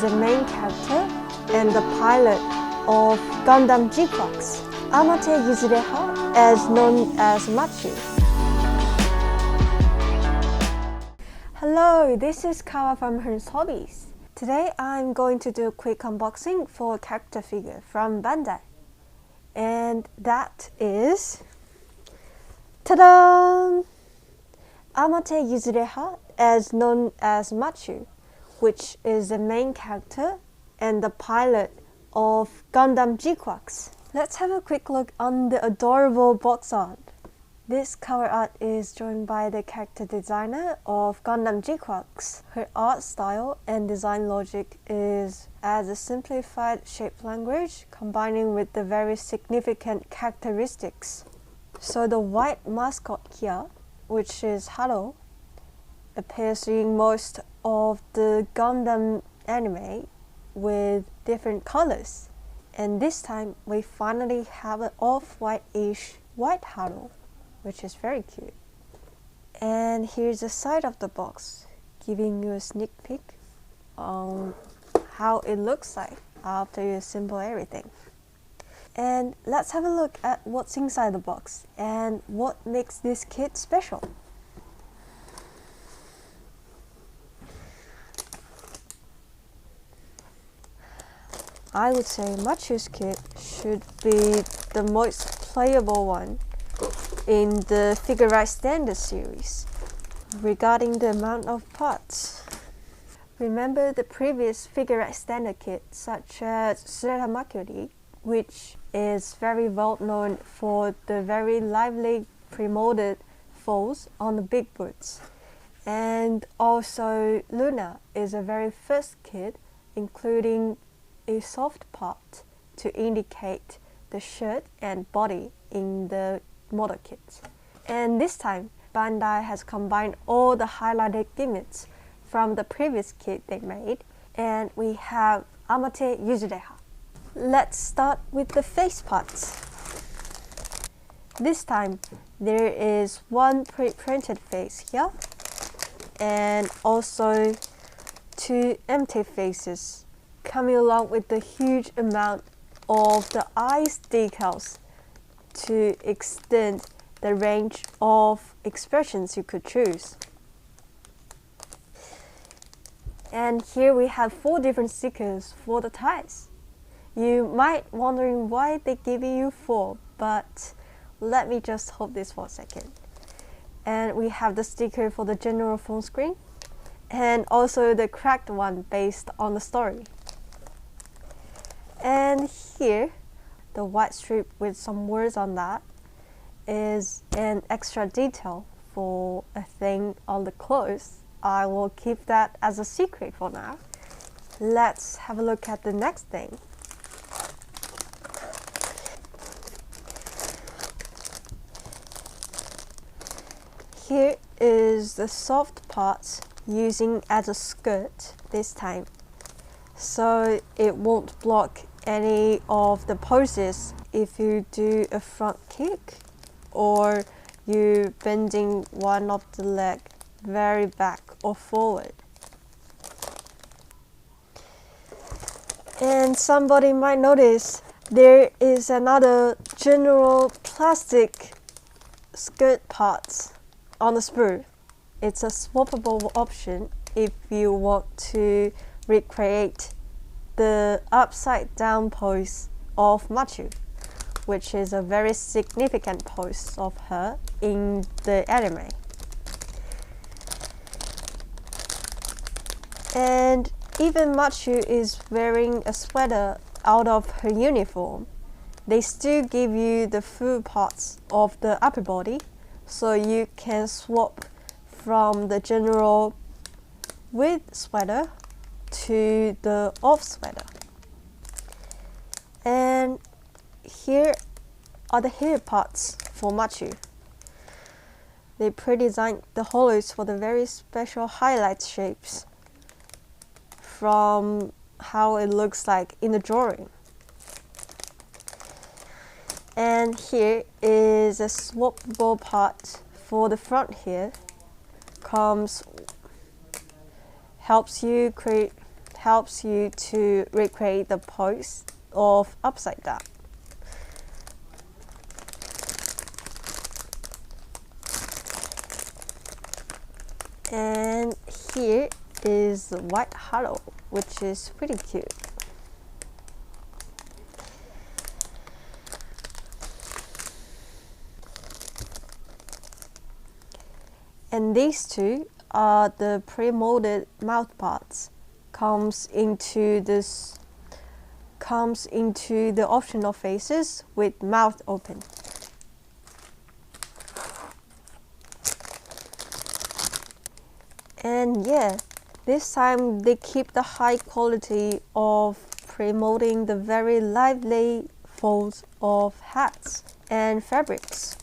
The main character and the pilot of Gundam GQuuuuuX, Amate Yuzuriha, as known as Machu. Hello, this is Kawa from Hearns Hobbies. Today I'm going to do a quick unboxing for a character figure from BANDAI. And that is... ta-da! Amate Yuzuriha, as known as Machu, which is the main character and the pilot of Gundam GQuuuuuX. Let's have a quick look on the adorable box art. This cover art is drawn by the character designer of Gundam GQuuuuuX. Her art style and design logic is as a simplified shape language combining with the very significant characteristics. So the white mascot here, which is Halo, appears in most of the Gundam anime with different colors, and this time we finally have an off-white-ish white Halo, which is very cute. And here's the side of the box, giving you a sneak peek on how it looks like after you assemble everything. And let's have a look at what's inside the box and what makes this kit special. I would say Machu's kit should be the most playable one in the Figure Right Standard series regarding the amount of parts. Remember the previous Figure Right Standard kit, such as Yuzuriha, which is very well known for the very lively pre-molded folds on the big boots. And also Luna is a very first kit including a soft part to indicate the shirt and body in the model kit. And this time, Bandai has combined all the highlighted gimmicks from the previous kit they made, and we have Amate Yuzuriha. Let's start with the face parts. This time, there is one pre-printed face here, and also two empty faces, coming along with the huge amount of the eyes decals to extend the range of expressions you could choose. And here we have 4 different stickers for the ties. You might wondering why they give you 4, but let me just hold this for a second. And we have the sticker for the general phone screen, and also the cracked one based on the story. And here, the white strip with some words on that is an extra detail for a thing on the clothes. I will keep that as a secret for now. Let's have a look at the next thing. Here is the soft parts using as a skirt this time, so it won't block any of the poses if you do a front kick or you bending one of the leg very back or forward. And somebody might notice there is another general plastic skirt parts on the sprue. It's a swappable option if you want to recreate the upside down pose of Machu, which is a very significant pose of her in the anime. And even Machu is wearing a sweater out of her uniform, they still give you the full parts of the upper body, so you can swap from the general with sweater to the off sweater. And here are the hair parts for Machu. They pre-designed the hollows for the very special highlight shapes from how it looks like in the drawing. And here is a swappable part for the front here. Helps you create helps you to recreate the pose of upside down. And here is the white hollow, which is pretty cute. And these two are the pre-molded mouth parts. Comes into the optional faces with mouth open. And yeah, this time they keep the high quality of pre-molding the very lively folds of hats and fabrics.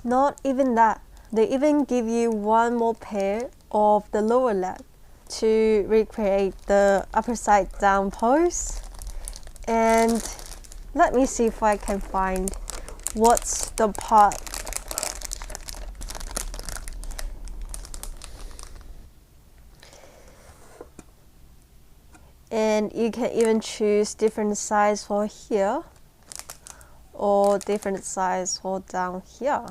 Not even that, they even give you one more pair of the lower leg to recreate the upside down pose. And let me see if I can find what's the part. And you can even choose different size for here or different size for down here.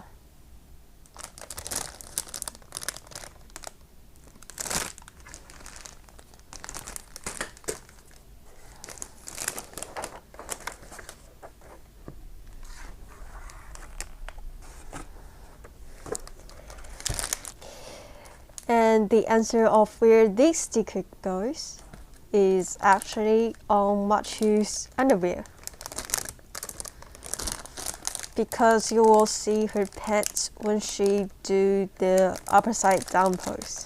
And the answer of where this sticker goes is actually on Machu's underwear, because you will see her pants when she do the upside down pose.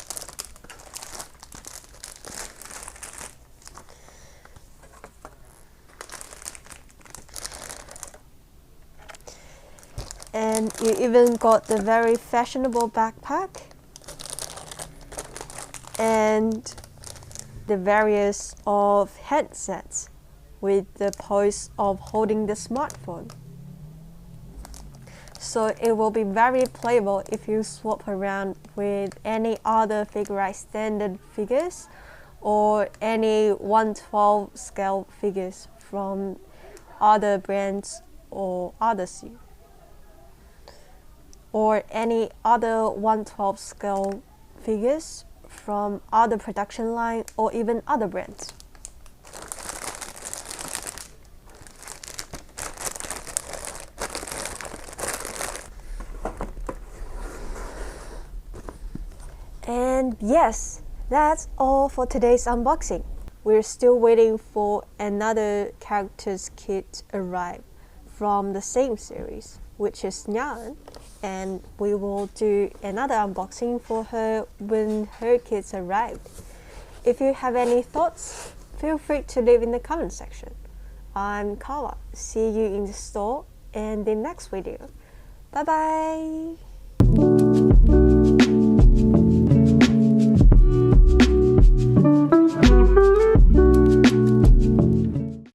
And you even got the very fashionable backpack and the various of headsets with the pose of holding the smartphone. So it will be very playable if you swap around with any other figure standard figures or any 1/12 scale figures from other brands or others, or any other 1/12 scale figures from other production line or even other brands. And yes, that's all for today's unboxing. We're still waiting for another character's kit arrive from the same series, which is Nyan, and we will do another unboxing for her when her kits arrive. If you have any thoughts, feel free to leave in the comment section. I'm Kawa. See you in the store and the next video. Bye bye!